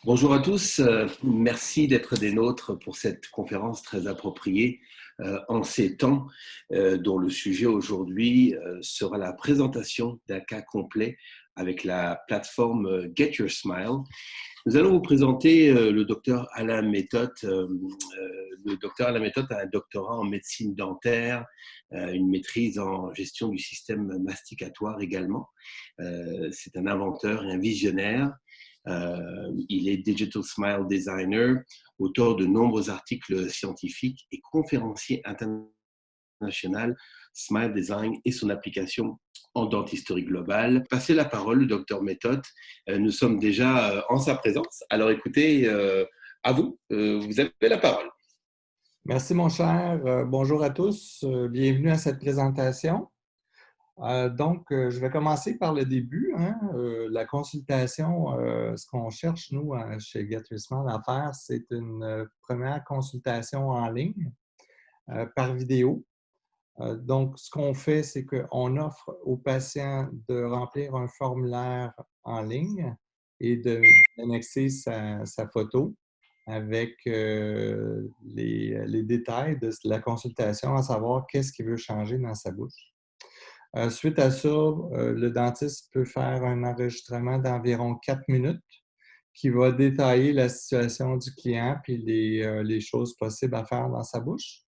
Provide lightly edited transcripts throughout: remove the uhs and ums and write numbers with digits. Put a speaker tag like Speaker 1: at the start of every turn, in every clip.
Speaker 1: Bonjour à tous, merci d'être des nôtres pour cette conférence très appropriée en ces temps dont le sujet aujourd'hui sera la présentation d'un cas complet avec la plateforme Get Your Smile. Nous allons vous présenter le docteur Alain Méthode. Le docteur Alain Méthode a un doctorat en médecine dentaire, une maîtrise en gestion du système masticatoire également. C'est un inventeur et un visionnaire. Il est Digital Smile Designer, auteur de nombreux articles scientifiques et conférencier international Smile Design et son application en dentisterie globale. Passez la parole, le docteur Méthode. Nous sommes déjà en sa présence. Alors écoutez, à vous, vous avez la parole.
Speaker 2: Merci, mon cher. Bonjour à tous. Bienvenue à cette présentation. Je vais commencer par le début. La consultation, ce qu'on cherche, nous, chez Get Your Smile à faire, c'est une première consultation en ligne par vidéo. Donc, ce qu'on fait, c'est qu'on offre aux patients de remplir un formulaire en ligne et d'annexer sa photo avec les détails de la consultation, à savoir qu'est-ce qu'il veut changer dans sa bouche. Suite à ça, le dentiste peut faire un enregistrement d'environ 4 minutes qui va détailler la situation du client puis les choses possibles à faire dans sa bouche.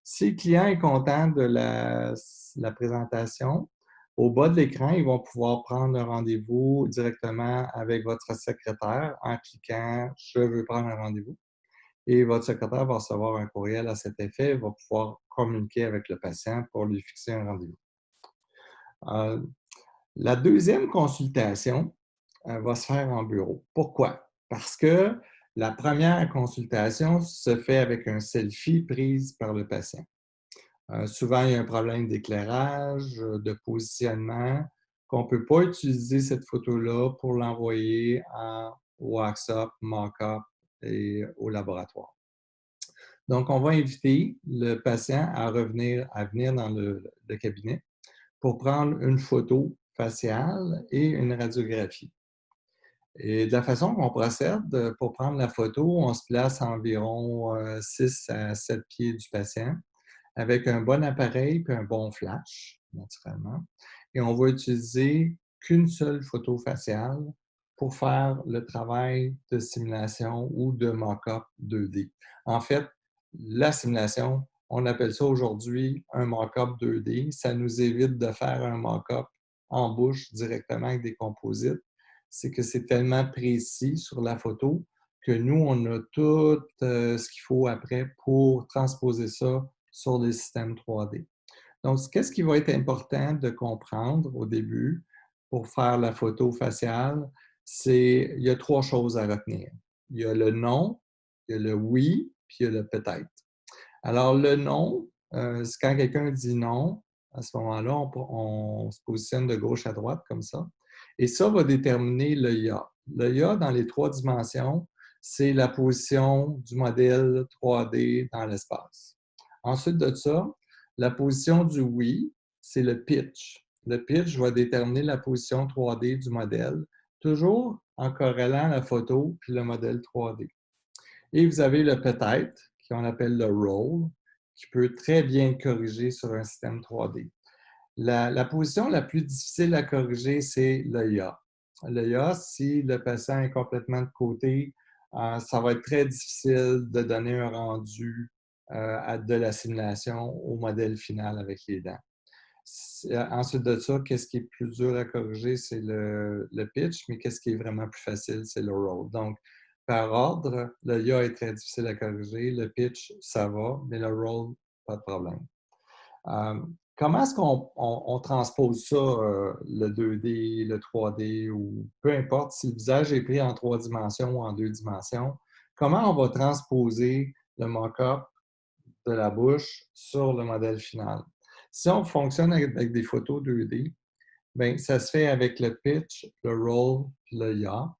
Speaker 2: Si le client est content de la présentation, au bas de l'écran, ils vont pouvoir prendre un rendez-vous directement avec votre secrétaire en cliquant « Je veux prendre un rendez-vous ». Et votre secrétaire va recevoir un courriel à cet effet et va pouvoir communiquer avec le patient pour lui fixer un rendez-vous. La deuxième consultation va se faire en bureau. Pourquoi? Parce que la première consultation se fait avec un selfie prise par le patient. Souvent, il y a un problème d'éclairage, de positionnement, qu'on ne peut pas utiliser cette photo-là pour l'envoyer en wax-up, mock-up et au laboratoire. Donc, on va inviter le patient à venir dans le cabinet pour prendre une photo faciale et une radiographie. Et de la façon qu'on procède, pour prendre la photo, on se place à environ 6 à 7 pieds du patient avec un bon appareil et un bon flash, naturellement. Et on va utiliser qu'une seule photo faciale pour faire le travail de simulation ou de mock-up 2D. En fait, la simulation, on appelle ça aujourd'hui un mock-up 2D. Ça nous évite de faire un mock-up en bouche directement avec des composites. C'est que c'est tellement précis sur la photo que nous, on a tout ce qu'il faut après pour transposer ça sur des systèmes 3D. Donc, qu'est-ce qui va être important de comprendre au début pour faire la photo faciale? Il y a 3 choses à retenir. Il y a le non, il y a le oui, puis il y a le peut-être. Alors, le non, c'est quand quelqu'un dit non, à ce moment-là, on se positionne de gauche à droite comme ça. Et ça va déterminer le ya. Le ya, dans les 3 dimensions, c'est la position du modèle 3D dans l'espace. Ensuite de ça, la position du oui, c'est le pitch. Le pitch va déterminer la position 3D du modèle, toujours en corrélant la photo puis le modèle 3D. Et vous avez le peut-être, qu'on appelle le roll, qui peut très bien corriger sur un système 3D. La position la plus difficile à corriger, c'est le ya. Le ya, si le patient est complètement de côté, ça va être très difficile de donner un rendu de la simulation au modèle final avec les dents. Ensuite de ça, qu'est-ce qui est plus dur à corriger, c'est le pitch, mais qu'est-ce qui est vraiment plus facile, c'est le roll. Donc, par ordre, le ya est très difficile à corriger, le pitch, ça va, mais le roll, pas de problème. Comment est-ce qu'on transpose ça, le 2D, le 3D, ou peu importe si le visage est pris en 3 dimensions ou en 2 dimensions, comment on va transposer le mock-up de la bouche sur le modèle final? Si on fonctionne avec des photos 2D, bien, ça se fait avec le pitch, le roll, puis le ya.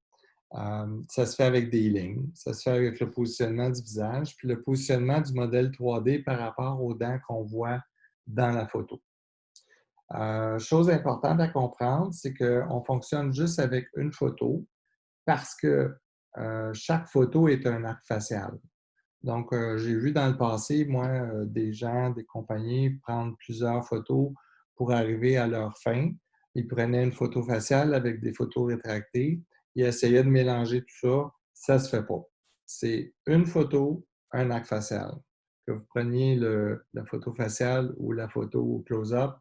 Speaker 2: Ça se fait avec des lignes, ça se fait avec le positionnement du visage, puis le positionnement du modèle 3D par rapport aux dents qu'on voit dans la photo. Chose importante à comprendre, c'est qu'on fonctionne juste avec une photo parce que chaque photo est un arc facial. Donc, j'ai vu dans le passé, moi, des gens, des compagnies prendre plusieurs photos pour arriver à leur fin. Ils prenaient une photo faciale avec des photos rétractées. Ils essayaient de mélanger tout ça. Ça ne se fait pas. C'est une photo, un acte facial. Que vous preniez la photo faciale ou la photo au close-up,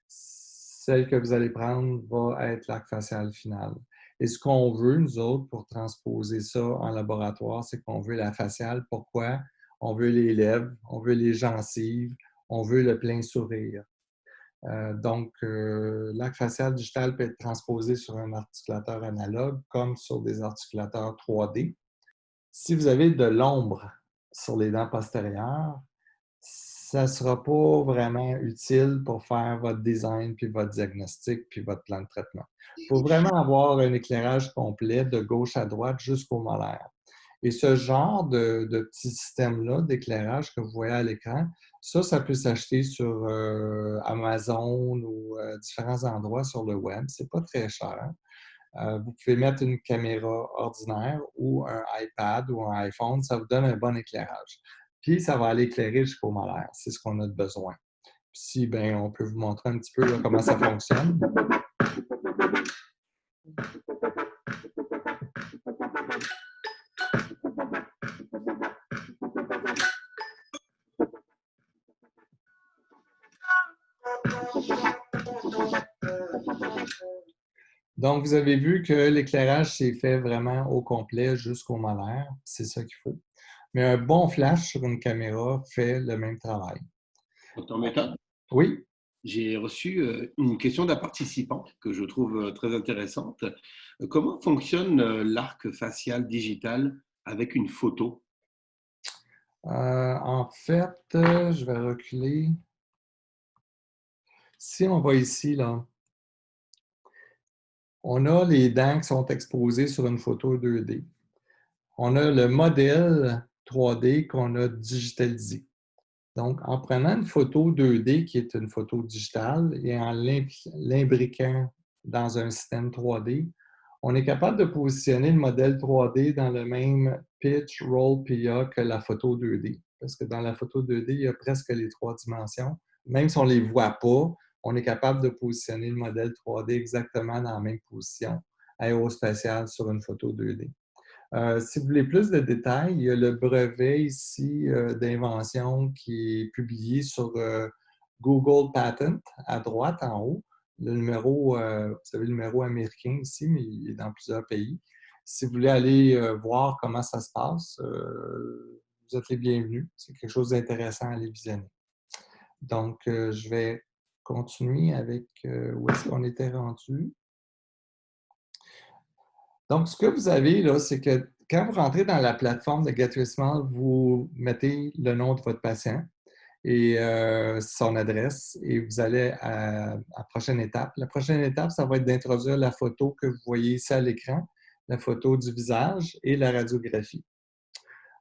Speaker 2: celle que vous allez prendre va être l'acte facial final. Et ce qu'on veut, nous autres, pour transposer ça en laboratoire, c'est qu'on veut la faciale. Pourquoi? On veut les lèvres, on veut les gencives, on veut le plein sourire. L'acte facial digital peut être transposé sur un articulateur analogue comme sur des articulateurs 3D. Si vous avez de l'ombre sur les dents postérieures, ça ne sera pas vraiment utile pour faire votre design, puis votre diagnostic, puis votre plan de traitement. Il faut vraiment avoir un éclairage complet de gauche à droite jusqu'au molaire. Et ce genre de petit système-là d'éclairage que vous voyez à l'écran, ça peut s'acheter sur Amazon ou différents endroits sur le web. C'est pas très cher. Vous pouvez mettre une caméra ordinaire ou un iPad ou un iPhone, ça vous donne un bon éclairage. Puis, ça va aller éclairer jusqu'au molaire. C'est ce qu'on a de besoin. Puis, si, bien, on peut vous montrer un petit peu là, comment ça fonctionne. Donc, vous avez vu que l'éclairage s'est fait vraiment au complet jusqu'au molaire. C'est ça qu'il faut. Mais un bon flash sur une caméra fait le même travail.
Speaker 1: Dr. Mehta,
Speaker 2: Oui.
Speaker 1: j'ai reçu une question d'un participant que je trouve très intéressante. Comment fonctionne l'arc facial digital avec une photo?
Speaker 2: En fait, je vais reculer. Si on va ici, là, on a les dents qui sont exposées sur une photo 2D. On a le modèle 3D qu'on a digitalisé. Donc, en prenant une photo 2D qui est une photo digitale et en l'imbriquant dans un système 3D, on est capable de positionner le modèle 3D dans le même pitch, roll, PIA que la photo 2D. Parce que dans la photo 2D, il y a presque les 3 dimensions. Même si on ne les voit pas, on est capable de positionner le modèle 3D exactement dans la même position aérospatiale sur une photo 2D. Si vous voulez plus de détails, il y a le brevet ici d'invention qui est publié sur Google Patent à droite en haut. Le numéro, vous savez, le numéro américain ici, mais il est dans plusieurs pays. Si vous voulez aller voir comment ça se passe, vous êtes les bienvenus. C'est quelque chose d'intéressant à aller visionner. Donc, je vais continuer avec où est-ce qu'on était rendu. Donc, ce que vous avez là, c'est que quand vous rentrez dans la plateforme de GetResmall, vous mettez le nom de votre patient et son adresse et vous allez à la prochaine étape. La prochaine étape, ça va être d'introduire la photo que vous voyez ici à l'écran, la photo du visage et la radiographie.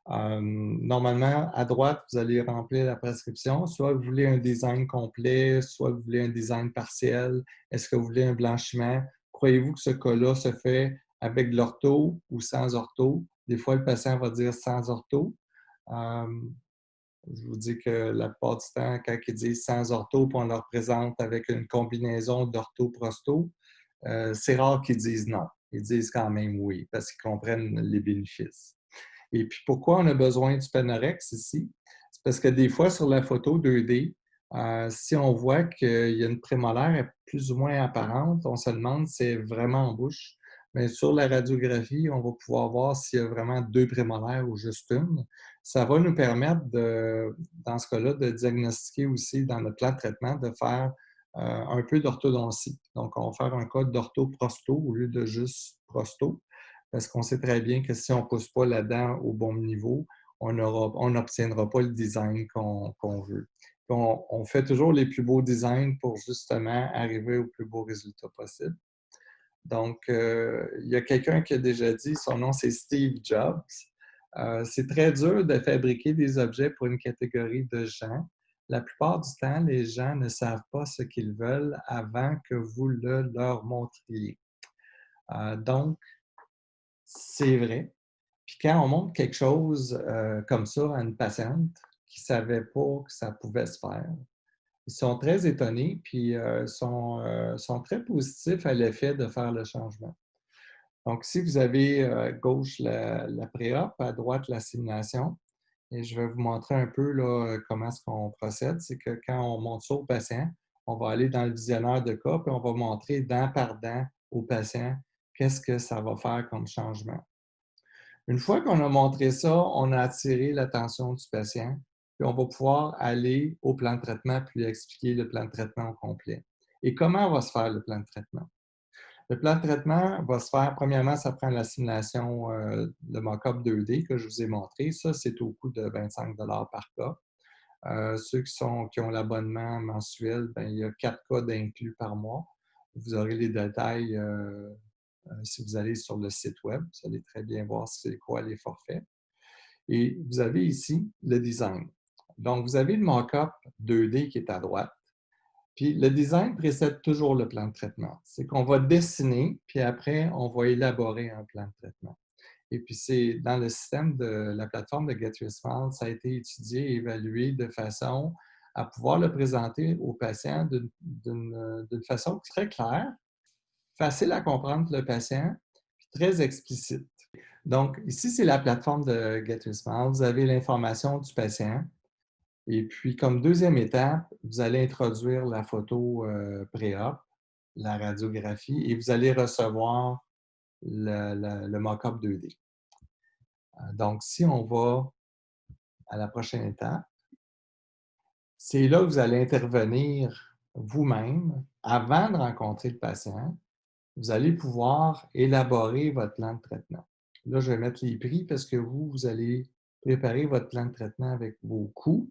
Speaker 2: Normalement, à droite, vous allez remplir la prescription. Soit vous voulez un design complet, soit vous voulez un design partiel. Est-ce que vous voulez un blanchiment? Croyez-vous que ce cas-là se fait avec de l'ortho ou sans ortho? Des fois, le patient va dire sans ortho. Je vous dis que la plupart du temps, quand ils disent sans ortho, puis on leur présente avec une combinaison d'ortho-prosto, c'est rare qu'ils disent non. Ils disent quand même oui, parce qu'ils comprennent les bénéfices. Et puis, pourquoi on a besoin du Panorex ici? C'est parce que des fois, sur la photo 2D, si on voit qu'il y a une prémolaire plus ou moins apparente, on se demande si c'est vraiment en bouche. Mais sur la radiographie, on va pouvoir voir s'il y a vraiment 2 prémolaires ou juste une. Ça va nous permettre, dans ce cas-là, de diagnostiquer aussi dans notre plan de traitement, de faire un peu d'orthodontie. Donc, on va faire un code d'ortho-prosto au lieu de juste prosto, parce qu'on sait très bien que si on ne pousse pas la dent au bon niveau, on n'obtiendra pas le design qu'on veut. On fait toujours les plus beaux designs pour justement arriver au plus beau résultat possible. Donc, il y a quelqu'un qui a déjà dit, son nom c'est Steve Jobs. C'est très dur de fabriquer des objets pour une catégorie de gens. La plupart du temps, les gens ne savent pas ce qu'ils veulent avant que vous le leur montriez. Donc, c'est vrai. Puis quand on montre quelque chose comme ça à une patiente qui ne savait pas que ça pouvait se faire, ils sont très étonnés, puis sont très positifs à l'effet de faire le changement. Donc, ici, vous avez à gauche la pré-op, à droite la simulation. Et je vais vous montrer un peu là, comment est-ce qu'on procède. C'est que quand on montre ça au patient, on va aller dans le visionneur de cas, puis on va montrer dent par dent au patient qu'est-ce que ça va faire comme changement. Une fois qu'on a montré ça, on a attiré l'attention du patient, puis on va pouvoir aller au plan de traitement puis lui expliquer le plan de traitement au complet. Et comment va se faire le plan de traitement? Le plan de traitement va se faire, premièrement, ça prend la simulation de mock-up 2D que je vous ai montré. Ça, c'est au coût de 25 par cas. Ceux qui ont l'abonnement mensuel, bien, il y a 4 cas d'inclus par mois. Vous aurez les détails si vous allez sur le site web. Vous allez très bien voir c'est quoi les forfaits. Et vous avez ici le design. Donc, vous avez le mock-up 2D qui est à droite. Puis le design précède toujours le plan de traitement. C'est qu'on va dessiner, puis après, on va élaborer un plan de traitement. Et puis c'est dans le système de la plateforme de Get Your Smile, ça a été étudié et évalué de façon à pouvoir le présenter aux patients d'une façon très claire, facile à comprendre pour le patient, puis très explicite. Donc, ici, c'est la plateforme de Get Your Smile. Vous avez l'information du patient. Et puis, comme deuxième étape, vous allez introduire la photo pré-op, la radiographie, et vous allez recevoir le mock-up 2D. Donc, si on va à la prochaine étape, c'est là que vous allez intervenir vous-même avant de rencontrer le patient. Vous allez pouvoir élaborer votre plan de traitement. Là, je vais mettre les prix parce que vous allez préparer votre plan de traitement avec vos coûts.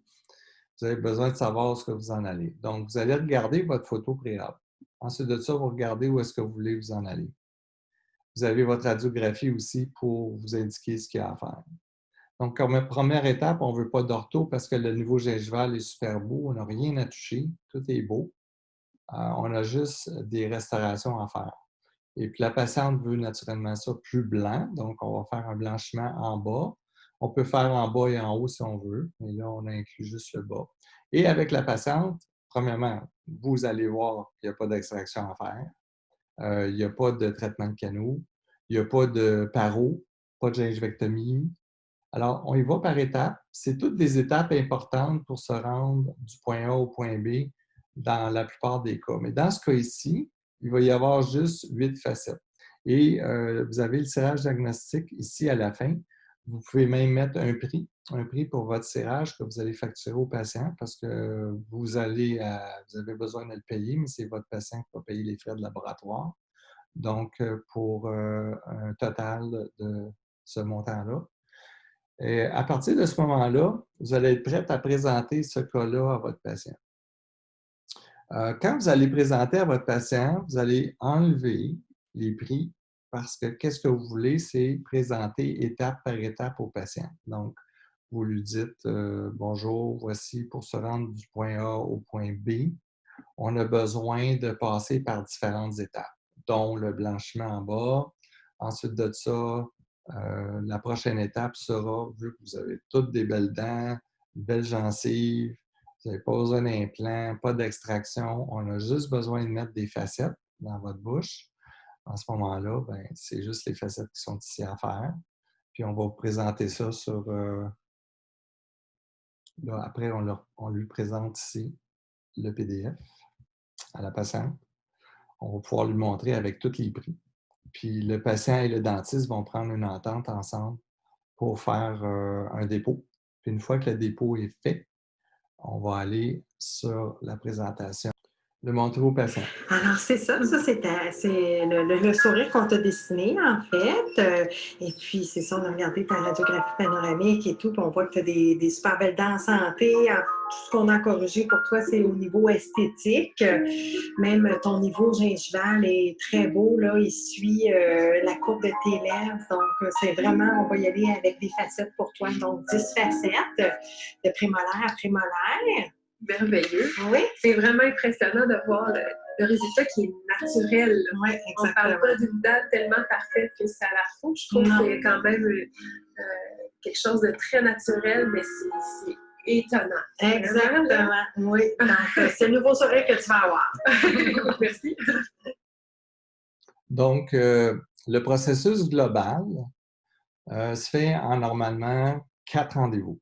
Speaker 2: Vous avez besoin de savoir où est-ce que vous en allez. Donc, vous allez regarder votre photo pré-op. Ensuite de ça, vous regardez où est-ce que vous voulez vous en aller. Vous avez votre radiographie aussi pour vous indiquer ce qu'il y a à faire. Donc, comme première étape, on ne veut pas d'ortho parce que le niveau gingival est super beau. On n'a rien à toucher. Tout est beau. On a juste des restaurations à faire. Et puis, la patiente veut naturellement ça plus blanc. Donc, on va faire un blanchiment en bas. On peut faire en bas et en haut si on veut. Mais là, on inclut juste le bas. Et avec la patiente, premièrement, vous allez voir qu'il n'y a pas d'extraction à faire. Il n'y a pas de traitement de canaux. Il n'y a pas de paro, pas de gingivectomie. Alors, on y va par étapes. C'est toutes des étapes importantes pour se rendre du point A au point B dans la plupart des cas. Mais dans ce cas ici, il va y avoir juste 8 facettes. Et vous avez le serrage diagnostique ici à la fin. Vous pouvez même mettre un prix pour votre serrage que vous allez facturer au patient parce que vous avez besoin de le payer, mais c'est votre patient qui va payer les frais de laboratoire. Donc, pour un total de ce montant-là. Et à partir de ce moment-là, vous allez être prête à présenter ce cas-là à votre patient. Quand vous allez présenter à votre patient, vous allez enlever les prix parce que qu'est-ce que vous voulez, c'est présenter étape par étape au patient. Donc, vous lui dites bonjour, voici pour se rendre du point A au point B, on a besoin de passer par différentes étapes, dont le blanchiment en bas. Ensuite de ça, la prochaine étape sera, vu que vous avez toutes des belles dents, une belle gencive, vous n'avez pas besoin d'implant, pas d'extraction, on a juste besoin de mettre des facettes dans votre bouche. En ce moment-là, ben, c'est juste les facettes qui sont ici à faire. Puis on va vous présenter ça sur... là, après, on lui présente ici le PDF à la patiente. On va pouvoir lui montrer avec tous les prix. Puis le patient et le dentiste vont prendre une entente ensemble pour faire un dépôt. Puis une fois que le dépôt est fait, on va aller sur la présentation, le montrer au patient.
Speaker 3: Alors, c'est ça, c'est le sourire qu'on t'a dessiné, en fait. Et puis, c'est ça, on a regardé ta radiographie panoramique et tout, puis on voit que tu as des super belles dents en santé. Tout ce qu'on a corrigé pour toi, c'est au niveau esthétique. Même ton niveau gingival est très beau, là. Il suit la courbe de tes lèvres. Donc, c'est vraiment, on va y aller avec des facettes pour toi. Donc, 10 facettes de prémolaire à prémolaire.
Speaker 4: Merveilleux.
Speaker 3: Oui.
Speaker 4: C'est vraiment impressionnant de voir le résultat qui est naturel.
Speaker 3: Oui,
Speaker 4: on ne parle pas d'une dent tellement parfaite que ça a l'air faux. Je trouve qu'il y a quand même quelque chose de très naturel, mais c'est étonnant.
Speaker 3: Exactement. Oui. Donc, c'est le nouveau sourire que tu vas avoir.
Speaker 4: Merci.
Speaker 2: Donc, le processus global se fait en normalement 4 rendez-vous.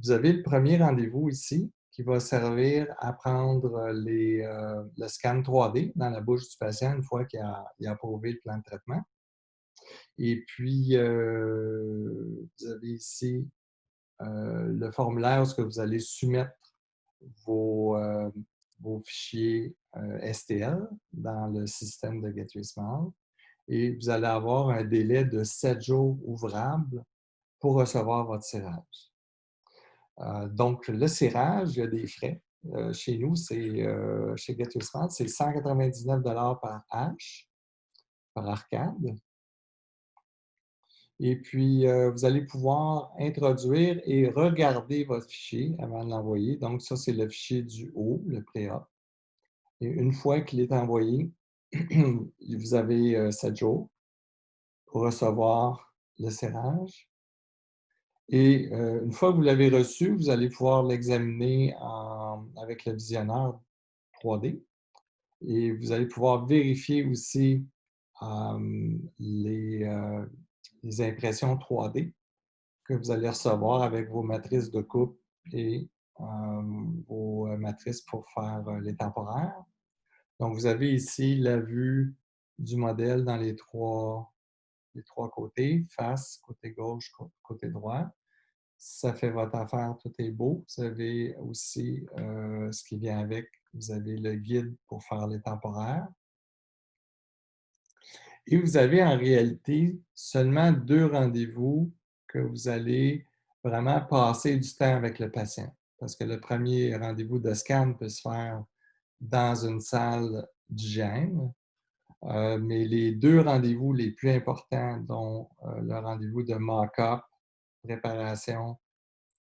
Speaker 2: Vous avez le premier rendez-vous ici qui va servir à prendre le scan 3D dans la bouche du patient une fois qu'il a approuvé le plan de traitement. Et puis, vous avez ici le formulaire où vous allez soumettre vos fichiers STL dans le système de Gateway Smile. Et vous allez avoir un délai de 7 jours ouvrables pour recevoir votre cirrhage. Donc, le cirrhage, il y a des frais. Chez nous, chez Gateway Smile, c'est 199 par hache, par arcade. Et puis, vous allez pouvoir introduire et regarder votre fichier avant de l'envoyer. Donc, ça, c'est le fichier du haut, le pré-op. Et une fois qu'il est envoyé, vous avez 7 jours pour recevoir le serrage. Et une fois que vous l'avez reçu, vous allez pouvoir l'examiner avec le visionneur 3D. Et vous allez pouvoir vérifier aussi les impressions 3D que vous allez recevoir avec vos matrices de coupe et vos matrices pour faire les temporaires. Donc, vous avez ici la vue du modèle dans les trois côtés, face, côté gauche, côté droit. Ça fait votre affaire, tout est beau. Vous avez aussi ce qui vient avec. Vous avez le guide pour faire les temporaires. Et vous avez en réalité seulement 2 rendez-vous que vous allez vraiment passer du temps avec le patient. Parce que le premier rendez-vous de scan peut se faire dans une salle d'hygiène, mais les 2 rendez-vous les plus importants, dont le rendez-vous de mock-up, préparation,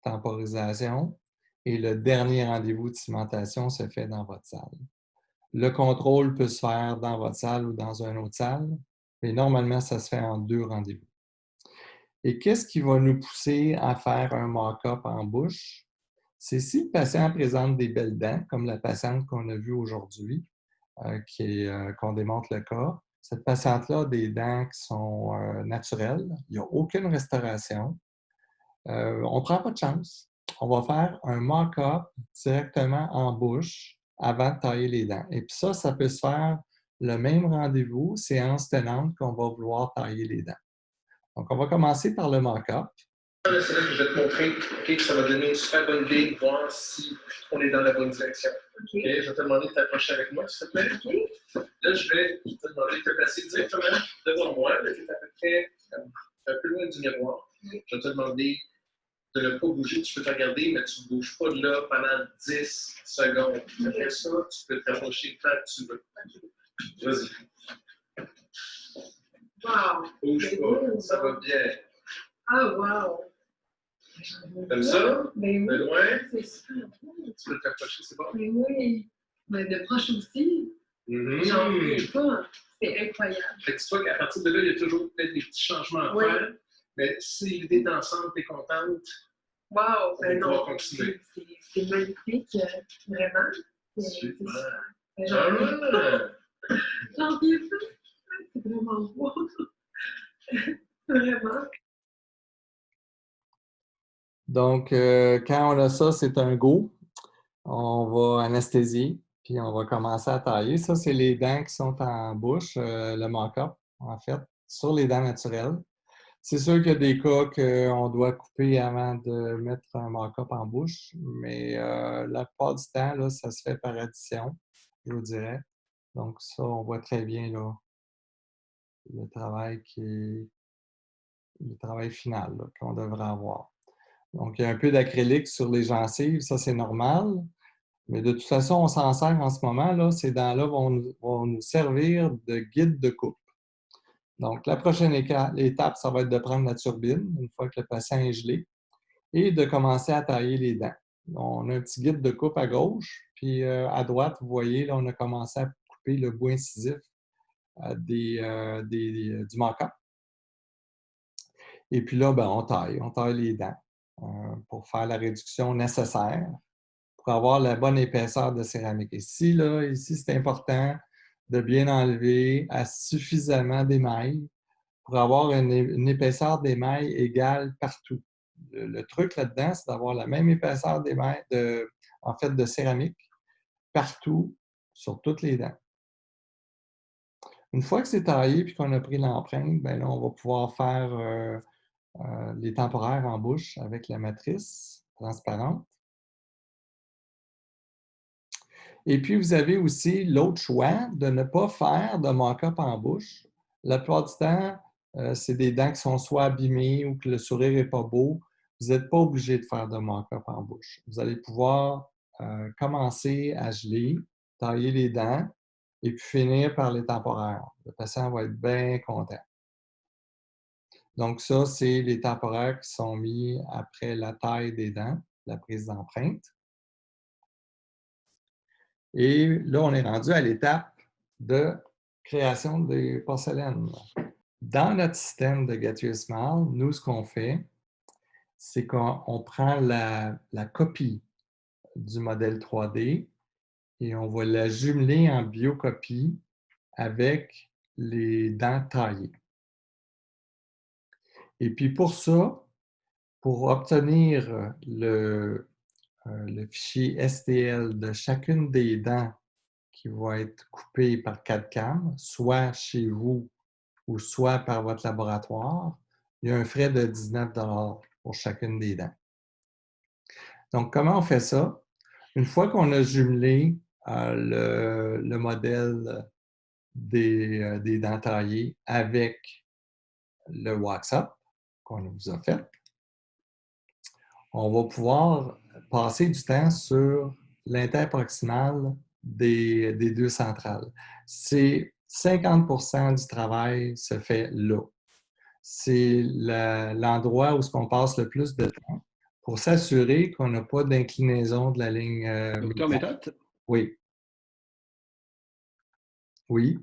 Speaker 2: temporisation, et le dernier rendez-vous de cimentation se fait dans votre salle. Le contrôle peut se faire dans votre salle ou dans une autre salle, mais normalement, ça se fait en 2 rendez-vous. Et qu'est-ce qui va nous pousser à faire un mock-up en bouche? C'est si le patient présente des belles dents, comme la patiente qu'on a vue aujourd'hui, qu'on démontre le cas. Cette patiente-là a des dents qui sont naturelles. Il n'y a aucune restauration. On ne prend pas de chance. On va faire un mock-up directement en bouche avant de tailler les dents. Et puis ça peut se faire le même rendez-vous, séance tenante, qu'on va vouloir tailler les dents. Donc, on va commencer par le mock-up.
Speaker 5: C'est là que je vais te montrer, okay, ça va donner une super bonne idée de voir si on est dans la bonne direction.
Speaker 4: Okay.
Speaker 5: Okay, je vais te demander de t'approcher avec moi, s'il te plaît.
Speaker 4: Okay.
Speaker 5: Là, je vais te demander de te placer directement devant moi. Tu es à peu près un peu loin du miroir. Je vais te demander de ne pas bouger. Tu peux te regarder, mais tu ne bouges pas de là pendant 10 secondes. Après ça, tu peux t'approcher quand tu veux. Vas-y.
Speaker 4: Wow!
Speaker 5: Bouge pas, ça va bien.
Speaker 4: Ah, wow!
Speaker 5: Comme ça?
Speaker 4: Ben
Speaker 5: De
Speaker 4: oui.
Speaker 5: loin?
Speaker 4: C'est super beau.
Speaker 5: Tu peux t'approcher, c'est bon?
Speaker 4: Mais oui. Mais de proche aussi. J'en reviens pas. C'est incroyable.
Speaker 5: Fait que toi qu'à partir de là, il y a toujours peut-être des petits changements à faire. Mais si l'idée est ensemble, tu es contente,
Speaker 4: Wow! Ben
Speaker 5: on va
Speaker 4: non.
Speaker 5: continuer.
Speaker 4: C'est magnifique, vraiment.
Speaker 5: Super.
Speaker 4: J'en reviens pas. J'en reviens pas. C'est vraiment beau. Vraiment.
Speaker 2: Donc, quand on a ça, c'est un go. On va anesthésier, puis on va commencer à tailler. Ça, c'est les dents qui sont en bouche, le mock-up, en fait, sur les dents naturelles. C'est sûr qu'il y a des cas qu'on doit couper avant de mettre un mock-up en bouche, mais la plupart du temps, là, ça se fait par addition, je vous dirais. Donc ça, on voit très bien là, le travail final là, qu'on devrait avoir. Donc, il y a un peu d'acrylique sur les gencives, ça c'est normal. Mais de toute façon, on s'en sert en ce moment. Là, ces dents-là vont nous servir de guide de coupe. Donc, la prochaine étape, ça va être de prendre la turbine, une fois que le patient est gelé, et de commencer à tailler les dents. On a un petit guide de coupe à gauche, puis à droite, vous voyez, là, on a commencé à couper le bout incisif du mock-up. Et puis là, ben, on taille les dents pour faire la réduction nécessaire pour avoir la bonne épaisseur de céramique. Ici, c'est important de bien enlever à suffisamment d'émail pour avoir une épaisseur d'émail égale partout. Le truc là-dedans, c'est d'avoir la même épaisseur d'émail, en fait, de céramique partout sur toutes les dents. Une fois que c'est taillé et qu'on a pris l'empreinte, ben là, on va pouvoir faire les temporaires en bouche avec la matrice transparente. Et puis, vous avez aussi l'autre choix de ne pas faire de mock-up en bouche. La plupart du temps, c'est des dents qui sont soit abîmées ou que le sourire n'est pas beau. Vous n'êtes pas obligé de faire de mock-up en bouche. Vous allez pouvoir commencer à geler, tailler les dents et puis finir par les temporaires. Le patient va être bien content. Donc ça, c'est les temporaires qui sont mis après la taille des dents, la prise d'empreinte. Et là, on est rendu à l'étape de création des porcelaines. Dans notre système de Gettier Smile, nous, ce qu'on fait, c'est qu'on prend la copie du modèle 3D et on va la jumeler en biocopie avec les dents taillées. Et puis pour ça, pour obtenir le fichier STL de chacune des dents qui va être coupée par CAD-CAM, soit chez vous ou soit par votre laboratoire, il y a un frais de 19 $ pour chacune des dents. Donc, comment on fait ça? Une fois qu'on a jumelé le modèle des dents taillées avec le wax-up qu'on vous a fait, on va pouvoir passer du temps sur l'interproximale des deux centrales. C'est 50% du travail se fait là. C'est l'endroit où on passe le plus de temps pour s'assurer qu'on n'a pas d'inclinaison de la ligne
Speaker 1: Docteur
Speaker 2: médiane.
Speaker 1: Méthode?
Speaker 2: Oui. Oui.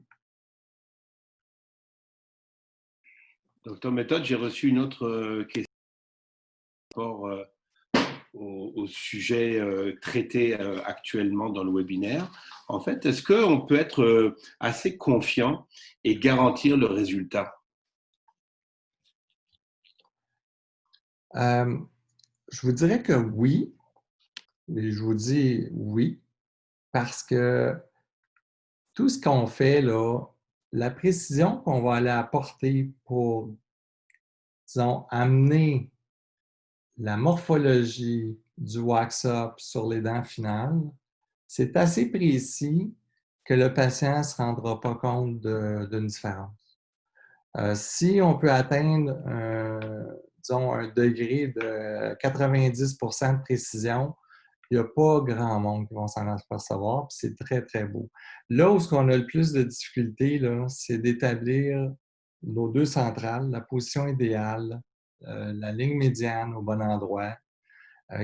Speaker 1: Docteur Méthode, j'ai reçu une autre question au sujet traité actuellement dans le webinaire. En fait, est-ce qu'on peut être assez confiant et garantir le résultat?
Speaker 2: Je vous dirais que oui. Et je vous dis oui, parce que tout ce qu'on fait là, la précision qu'on va aller apporter pour, disons, amener la morphologie du wax-up sur les dents finales, c'est assez précis que le patient ne se rendra pas compte d'une différence. Si on peut atteindre, disons, un degré de 90% de précision, il n'y a pas grand monde qui va s'en apercevoir, puis c'est très, très beau. Là où on a le plus de difficultés, c'est d'établir nos deux centrales, la position idéale, la ligne médiane au bon endroit,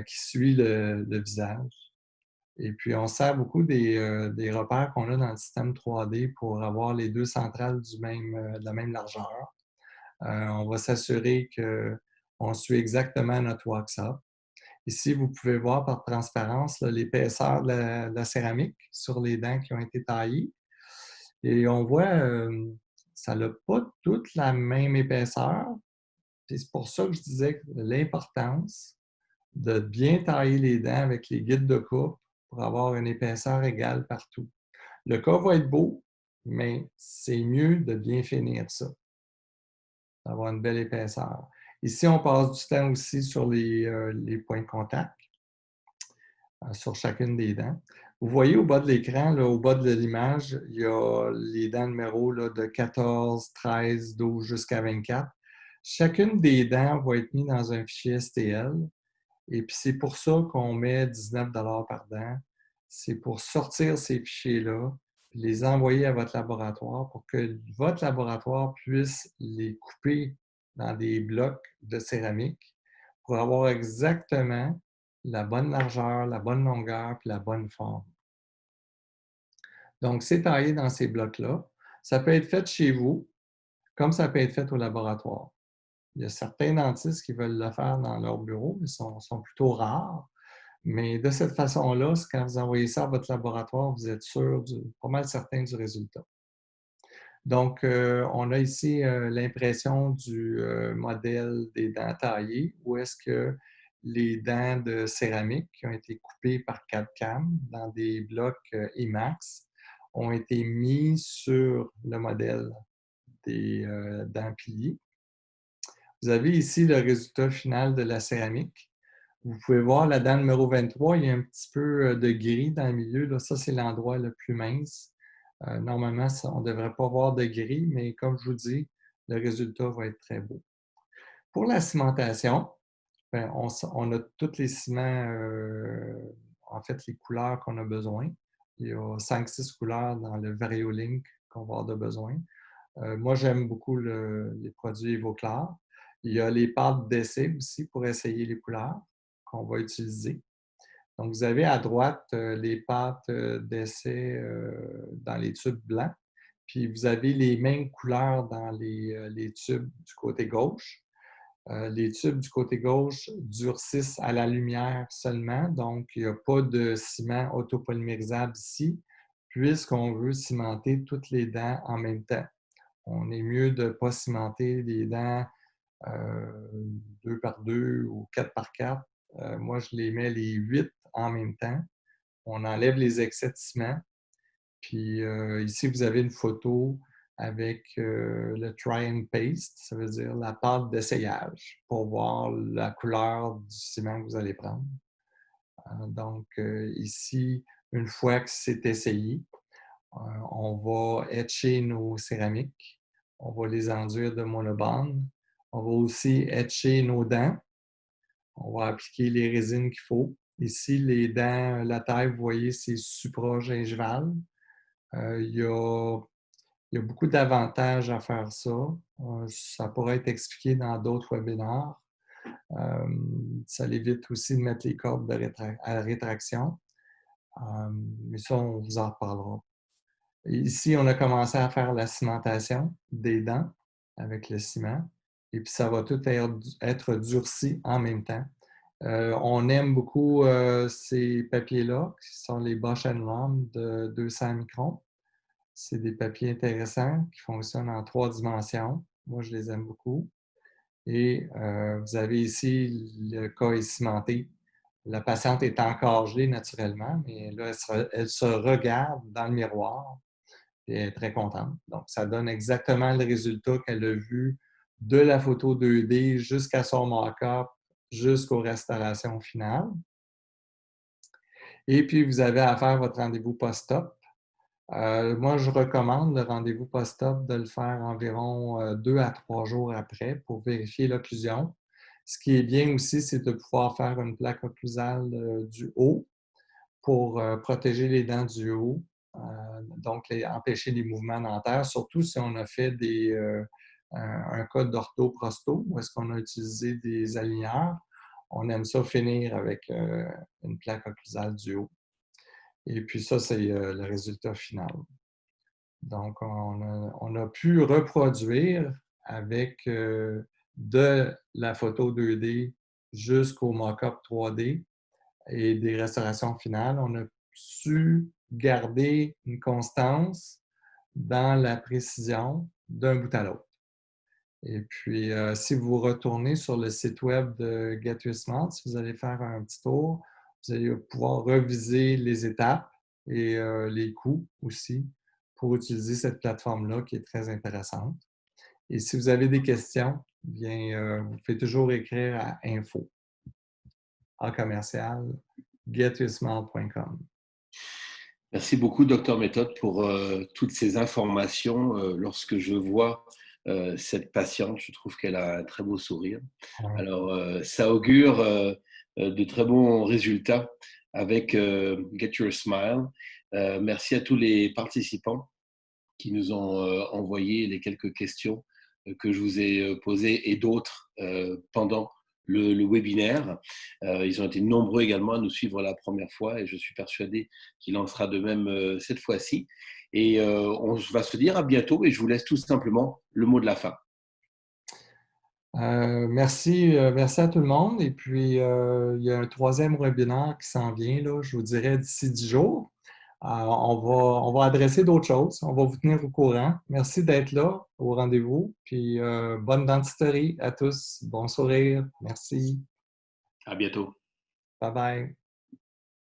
Speaker 2: qui suit le visage. Et puis, on sert beaucoup des repères qu'on a dans le système 3D pour avoir les deux centrales de la même largeur. On va s'assurer qu'on suit exactement notre wax-up. Ici, vous pouvez voir par transparence l'épaisseur de la céramique sur les dents qui ont été taillées. Et on voit, ça n'a pas toute la même épaisseur. C'est pour ça que je disais l'importance de bien tailler les dents avec les guides de coupe pour avoir une épaisseur égale partout. Le cas va être beau, mais c'est mieux de bien finir ça, d'avoir une belle épaisseur. Ici, on passe du temps aussi sur les points de contact, sur chacune des dents. Vous voyez au bas de l'écran, au bas de l'image, il y a les dents numéros de 14, 13, 12 jusqu'à 24. Chacune des dents va être mise dans un fichier STL. Et puis, c'est pour ça qu'on met 19 $ par dent. C'est pour sortir ces fichiers-là, puis les envoyer à votre laboratoire pour que votre laboratoire puisse les couper dans des blocs de céramique pour avoir exactement la bonne largeur, la bonne longueur puis la bonne forme. Donc, c'est taillé dans ces blocs-là. Ça peut être fait chez vous, comme ça peut être fait au laboratoire. Il y a certains dentistes qui veulent le faire dans leur bureau, mais sont plutôt rares. Mais de cette façon-là, quand vous envoyez ça à votre laboratoire, vous êtes sûr, pas mal certain du résultat. Donc, on a ici l'impression du modèle des dents taillées, où est-ce que les dents de céramique qui ont été coupées par CAD-CAM dans des blocs IMAX ont été mis sur le modèle des dents piliers. Vous avez ici le résultat final de la céramique. Vous pouvez voir la dent numéro 23, il y a un petit peu de gris dans le milieu. Là, ça, c'est l'endroit le plus mince. Normalement, on ne devrait pas voir de gris, mais comme je vous dis, le résultat va être très beau. Pour la cimentation, bien, on a tous les ciments, en fait, les couleurs qu'on a besoin. Il y a 5-6 couleurs dans le VarioLink qu'on va avoir de besoin. Moi, j'aime beaucoup les produits Evoclar. Il y a les pâtes d'essai aussi pour essayer les couleurs qu'on va utiliser. Donc, vous avez à droite les pâtes d'essai dans les tubes blancs, puis vous avez les mêmes couleurs dans les tubes du côté gauche. Les tubes du côté gauche durcissent à la lumière seulement, donc il n'y a pas de ciment autopolymérisable ici, puisqu'on veut cimenter toutes les dents en même temps. On est mieux de ne pas cimenter les dents 2 par 2 ou 4 par 4. Moi, je les mets les 8 en même temps. On enlève les excès de ciment. Puis ici, vous avez une photo avec le try and paste, ça veut dire la pâte d'essayage pour voir la couleur du ciment que vous allez prendre. Donc ici, une fois que c'est essayé, on va etcher nos céramiques. On va les enduire de monobande. On va aussi etcher nos dents. On va appliquer les résines qu'il faut. Ici, les dents, la taille, vous voyez, c'est supra-gingivale. Il y a beaucoup d'avantages à faire ça. Ça pourrait être expliqué dans d'autres webinaires. Ça évite aussi de mettre les cordes à rétraction. Mais ça, on vous en reparlera. Ici, on a commencé à faire la cimentation des dents avec le ciment. Et puis, ça va tout être durci en même temps. On aime beaucoup ces papiers-là, qui sont les Bosch & Lomb de 200 microns. C'est des papiers intéressants qui fonctionnent en 3 dimensions. Moi, je les aime beaucoup. Et vous avez ici le cas est cimenté. La patiente est encore gelée naturellement, mais là, elle se regarde dans le miroir et elle est très contente. Donc, ça donne exactement le résultat qu'elle a vu de la photo 2D jusqu'à son mock-up, jusqu'aux restaurations finales. Et puis, vous avez à faire votre rendez-vous post-op. Moi, je recommande le rendez-vous post-op de le faire environ 2 à 3 jours après pour vérifier l'occlusion. Ce qui est bien aussi, c'est de pouvoir faire une plaque occlusale du haut pour protéger les dents du haut, donc empêcher les mouvements dentaires, surtout si on a fait un cas d'ortho-prosto, où est-ce qu'on a utilisé des aligneurs. On aime ça finir avec une plaque occlusale du haut. Et puis ça, c'est le résultat final. Donc, on a pu reproduire avec de la photo 2D jusqu'au mock-up 3D et des restaurations finales. On a su garder une constance dans la précision d'un bout à l'autre. Et puis, si vous retournez sur le site web de Get Your Smart, si vous allez faire un petit tour, vous allez pouvoir reviser les étapes et les coûts aussi pour utiliser cette plateforme-là qui est très intéressante. Et si vous avez des questions, bien, vous pouvez toujours écrire à info @getyoursmart.com.
Speaker 1: Merci beaucoup, Dr Méthode, pour toutes ces informations. Lorsque je vois cette patiente, je trouve qu'elle a un très beau sourire. Alors, ça augure de très bons résultats avec Get Your Smile. Merci à tous les participants qui nous ont envoyé les quelques questions que je vous ai posées et d'autres pendant le webinaire. Ils ont été nombreux également à nous suivre la première fois et je suis persuadé qu'il en sera de même cette fois-ci. Et on va se dire à bientôt et je vous laisse tout simplement le mot de la fin.
Speaker 2: Merci à tout le monde. Et puis, il y a un troisième webinaire qui s'en vient, là, je vous dirais d'ici 10 jours. On va adresser d'autres choses. On va vous tenir au courant. Merci d'être là au rendez-vous. Puis, bonne dentisterie à tous. Bon sourire. Merci.
Speaker 1: À bientôt.
Speaker 2: Bye bye.